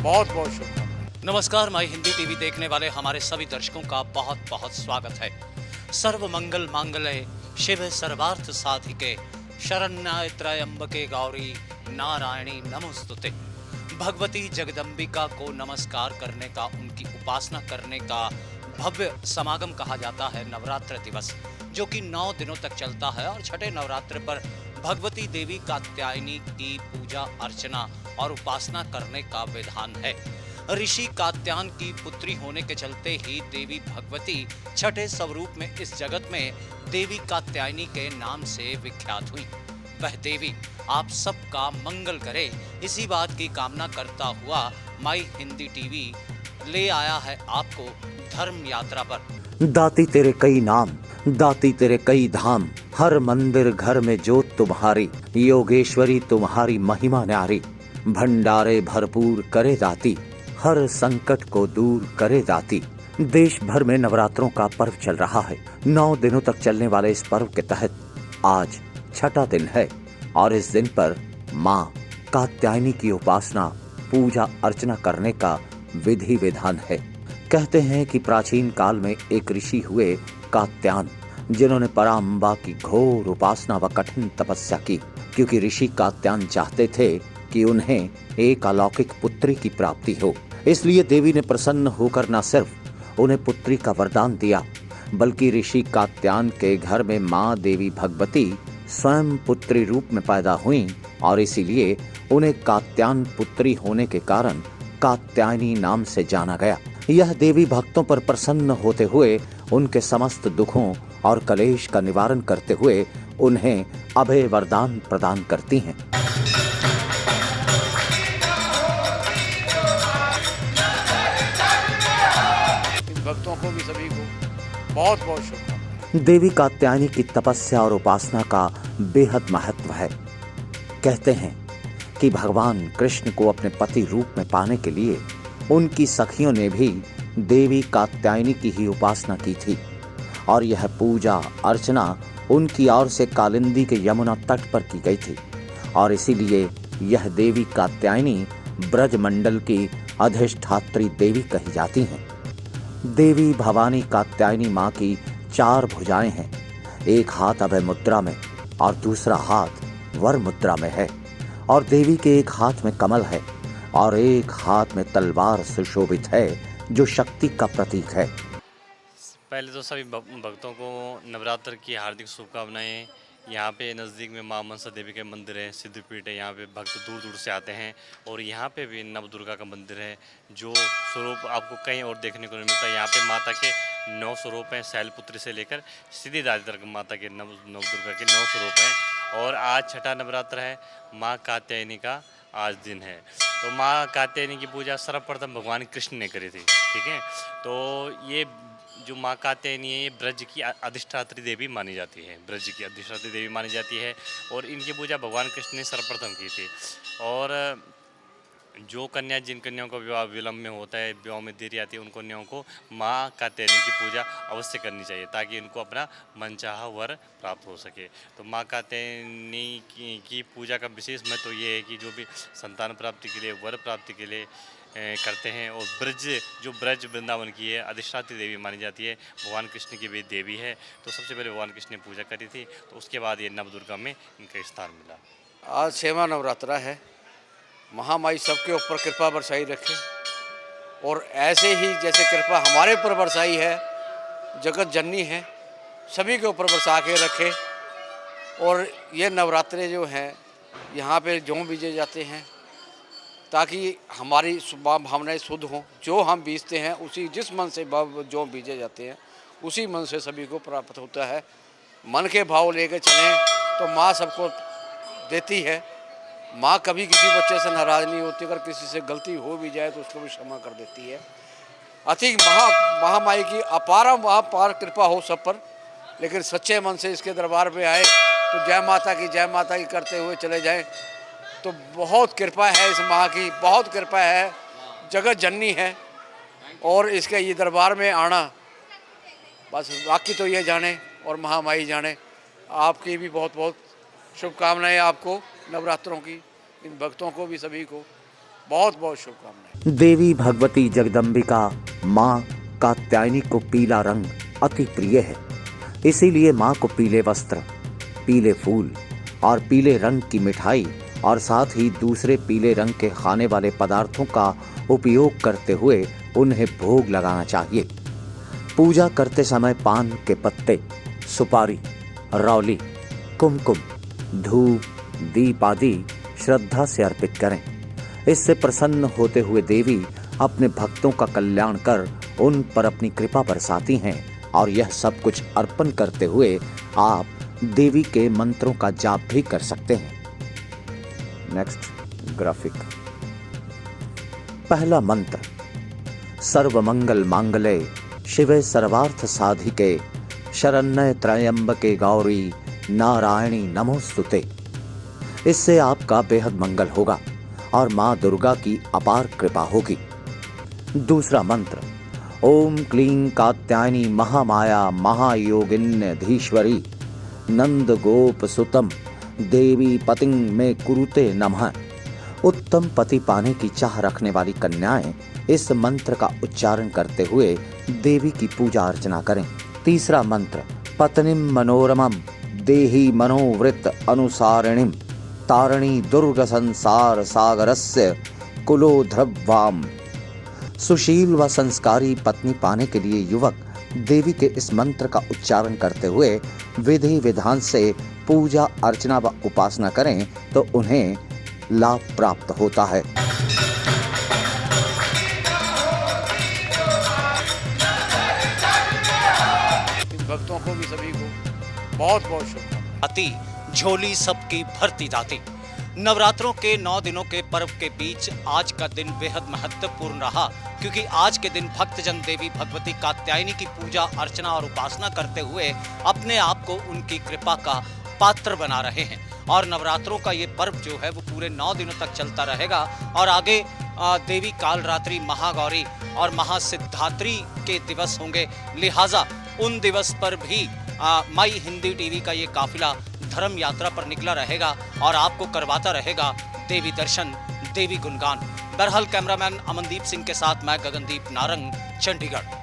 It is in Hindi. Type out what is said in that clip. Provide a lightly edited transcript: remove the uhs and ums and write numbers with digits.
बहुत बहुत शुभकामनाएं। नमस्कार, माई हिंदी टीवी देखने वाले हमारे सभी दर्शकों का बहुत बहुत स्वागत है। सर्व मंगल मांगल्ये शिव सर्वार्थ साधिके शरण्याय त्र्यंबके गौरी नारायणी नमोस्तुते। भगवती जगदम्बिका को नमस्कार करने का, उनकी उपासना करने का भव्य समागम कहा जाता है नवरात्र दिवस, जो कि 9 दिनों तक चलता है। और छठे नवरात्र पर भगवती देवी कात्यायनी की पूजा अर्चना और उपासना करने का विधान है। ऋषि कात्यायन की पुत्री होने के चलते ही देवी भगवती छठे स्वरूप में इस जगत में देवी कात्यायनी के नाम से विख्यात हुई। वह देवी आप सबका मंगल करे, इसी बात की कामना करता हुआ माई हिंदी टीवी ले आया है आपको धर्म यात्रा पर। दाती तेरे कई नाम, दाती तेरे कई धाम, हर मंदिर घर में जोत तुम्हारी, योगेश्वरी तुम्हारी महिमा न्यारी। भंडारे भरपूर करे दाती, हर संकट को दूर करे दाती। देश भर में नवरात्रों का पर्व चल रहा है। 9 दिनों तक चलने वाले इस पर्व के तहत आज छठा दिन है और इस दिन पर माँ कात्यायनी की उपासना पूजा अर्चना करने का विधि विधान है। कहते हैं कि प्राचीन काल में एक ऋषि हुए कात्यायन, जिन्होंने पराम्बा की घोर उपासना व कठिन तपस्या की, क्योंकि ऋषि कात्यायन चाहते थे कि उन्हें एक अलौकिक पुत्री की प्राप्ति हो। इसलिए देवी ने प्रसन्न होकर न सिर्फ उन्हें पुत्री का वरदान दिया, बल्कि ऋषि कात्यायन के घर में माँ देवी भगवती स्वयं पुत्री रूप में पैदा हुई और इसीलिए उन्हें कात्यायन पुत्री होने के कारण कात्यायनी नाम से जाना गया। यह देवी भक्तों पर प्रसन्न होते हुए उनके समस्त दुखों और कलेश का निवारण करते हुए उन्हें अभय वरदान प्रदान करती हैं। इन भक्तों को भी सभी को बहुत बहुत शुभकामनाएं। देवी कात्यायनी की तपस्या और उपासना का बेहद महत्व है। कहते हैं कि भगवान कृष्ण को अपने पति रूप में पाने के लिए उनकी सखियों ने भी देवी कात्यायनी की ही उपासना की थी और यह पूजा अर्चना उनकी ओर से कालिंदी के यमुना तट पर की गई थी और इसीलिए यह देवी कात्यायनी ब्रज मंडल की अधिष्ठात्री देवी कही जाती हैं। देवी भवानी कात्यायनी माँ की 4 भुजाएं हैं। एक हाथ अभय मुद्रा में और दूसरा हाथ वर मुद्रा में है और देवी के एक हाथ में कमल है और एक हाथ में तलवार सुशोभित है, जो शक्ति का प्रतीक है। पहले तो सभी भक्तों को नवरात्र की हार्दिक शुभकामनाएं। यहाँ पे नज़दीक में मां मनसा देवी के मंदिर है, सिद्धपीठ है। यहाँ पे भक्त दूर दूर से आते हैं और यहाँ पे भी नव दुर्गा का मंदिर है, जो स्वरूप आपको कहीं और देखने को नहीं मिलता। यहाँ पे माता के 9 स्वरूप हैं, शैलपुत्री से लेकर सिद्धिदात्री तक माता के नव दुर्गा के 9 स्वरूप हैं। और आज छठा नवरात्र है, माँ कात्यायनी का आज दिन है। तो माँ कात्यायनी की पूजा सर्वप्रथम भगवान कृष्ण ने करी थी, ठीक है। तो ये जो माँ कात्यायनी है, ये ब्रज की अधिष्ठात्री देवी मानी जाती है, ब्रज की अधिष्ठात्री देवी मानी जाती है और इनकी पूजा भगवान कृष्ण ने सर्वप्रथम की थी। और जो कन्या, जिन कन्याओं का विवाह विलम्ब में होता है, विवाह में देरी आती है, उन कन्याओं को माँ कात्यायनी की पूजा अवश्य करनी चाहिए ताकि इनको अपना मनचाहा वर प्राप्त हो सके। तो माँ कात्यायनी की पूजा का विशेष महत्व तो ये है कि जो भी संतान प्राप्ति के लिए, वर प्राप्ति के लिए करते हैं। और ब्रज वृंदावन की है अधिष्ठात्री देवी मानी जाती है, भगवान कृष्ण की भी देवी है। तो सबसे पहले भगवान कृष्ण ने पूजा करी थी, तो उसके बाद ये नवदुर्गा में इनका स्थान मिला। आज 6वां नवरात्रा है। महामाई सबके ऊपर कृपा बरसाई रखे और ऐसे ही जैसे कृपा हमारे ऊपर बरसाई है, जगत जननी है, सभी के ऊपर बरसा के रखे। और ये नवरात्रे जो हैं यहाँ पे जौ बीजे जाते हैं ताकि हमारी भावनाएं शुद्ध हों। जो हम बीजते हैं उसी, जिस मन से जौ बीजे जाते हैं उसी मन से सभी को प्राप्त होता है। मन के भाव लेके चलें तो माँ सबको देती है। माँ कभी किसी बच्चे से नाराज़ नहीं होती, अगर किसी से गलती हो भी जाए तो उसको भी क्षमा कर देती है। अति महामाई की अपार कृपा हो सब पर, लेकिन सच्चे मन से इसके दरबार पे आए तो जय माता की करते हुए चले जाएं तो बहुत कृपा है इस माँ की, बहुत कृपा है, जगत जननी है। और इसके ये दरबार में आना, बस बाकी तो ये जाने और महामाई जाने। आपकी भी बहुत बहुत शुभकामनाएं, आपको नवरात्रों की, इन भक्तों को भी सभी को बहुत बहुत शुभकामनाएं। देवी भगवती जगदम्बिका माँ कात्यायनी को पीला रंग अति प्रिय है। इसीलिए माँ को पीले वस्त्र, पीले फूल और पीले रंग की मिठाई और साथ ही दूसरे पीले रंग के खाने वाले पदार्थों का उपयोग करते हुए उन्हें भोग लगाना चाहिए। पूजा करते समय पान के पत्ते, सुपारी, रौली, कुमकुम, धूप, दीप आदि श्रद्धा से अर्पित करें। इससे प्रसन्न होते हुए देवी अपने भक्तों का कल्याण कर उन पर अपनी कृपा बरसाती हैं और यह सब कुछ अर्पण करते हुए आप देवी के मंत्रों का जाप भी कर सकते हैं। Next graphic. पहला मंत्र, सर्वमंगल मांगल्ये शिवे सर्वार्थ साधिके शरण्ये त्र्यंबके गौरी नारायणी नमोस्तुते। इससे आपका बेहद मंगल होगा और माँ दुर्गा की अपार कृपा होगी। दूसरा मंत्र, ओम क्लीं कात्यायनी महामाया महायोगिन्यधीश्वरी नंद गोप सुतम देवी पतिं में कुरुते नमः। उत्तम पति पाने की चाह रखने वाली कन्याएं इस मंत्र का उच्चारण करते हुए देवी की पूजा अर्चना करें। तीसरा मंत्र, पत्नीम मनोरमम देहि मनोवृत्त अनुसारिणीम तारिणी दुर्ग संसार सागरस्य कुलोध्रवाम। सुशील व संस्कारी पत्नी पाने के लिए युवक देवी के इस मंत्र का उच्चारण करते हुए विधि विधान से पूजा अर्चना व उपासना करें तो उन्हें लाभ प्राप्त होता है। भक्तों को भी सभी को बहुत बहुत शुभकामनाएं। अति झोली सबकी भरती दाती। नवरात्रों के 9 दिनों के पर्व के बीच आज का दिन बेहद महत्वपूर्ण रहा, क्योंकि आज के दिन भक्तजन देवी भगवती कात्यायनी की पूजा अर्चना और उपासना करते हुए अपने आप को उनकी कृपा का पात्र बना रहे हैं। और नवरात्रों का ये पर्व जो है वो पूरे 9 दिनों तक चलता रहेगा और आगे देवी कालरात्रि, महागौरी और महासिद्धात्री के दिवस होंगे। लिहाजा उन दिवस पर भी माई हिंदी टीवी का ये काफिला धर्म यात्रा पर निकला रहेगा और आपको करवाता रहेगा देवी दर्शन, देवी गुणगान। बहरहाल कैमरामैन अमनदीप सिंह के साथ मैं गगनदीप नारंग, चंडीगढ़।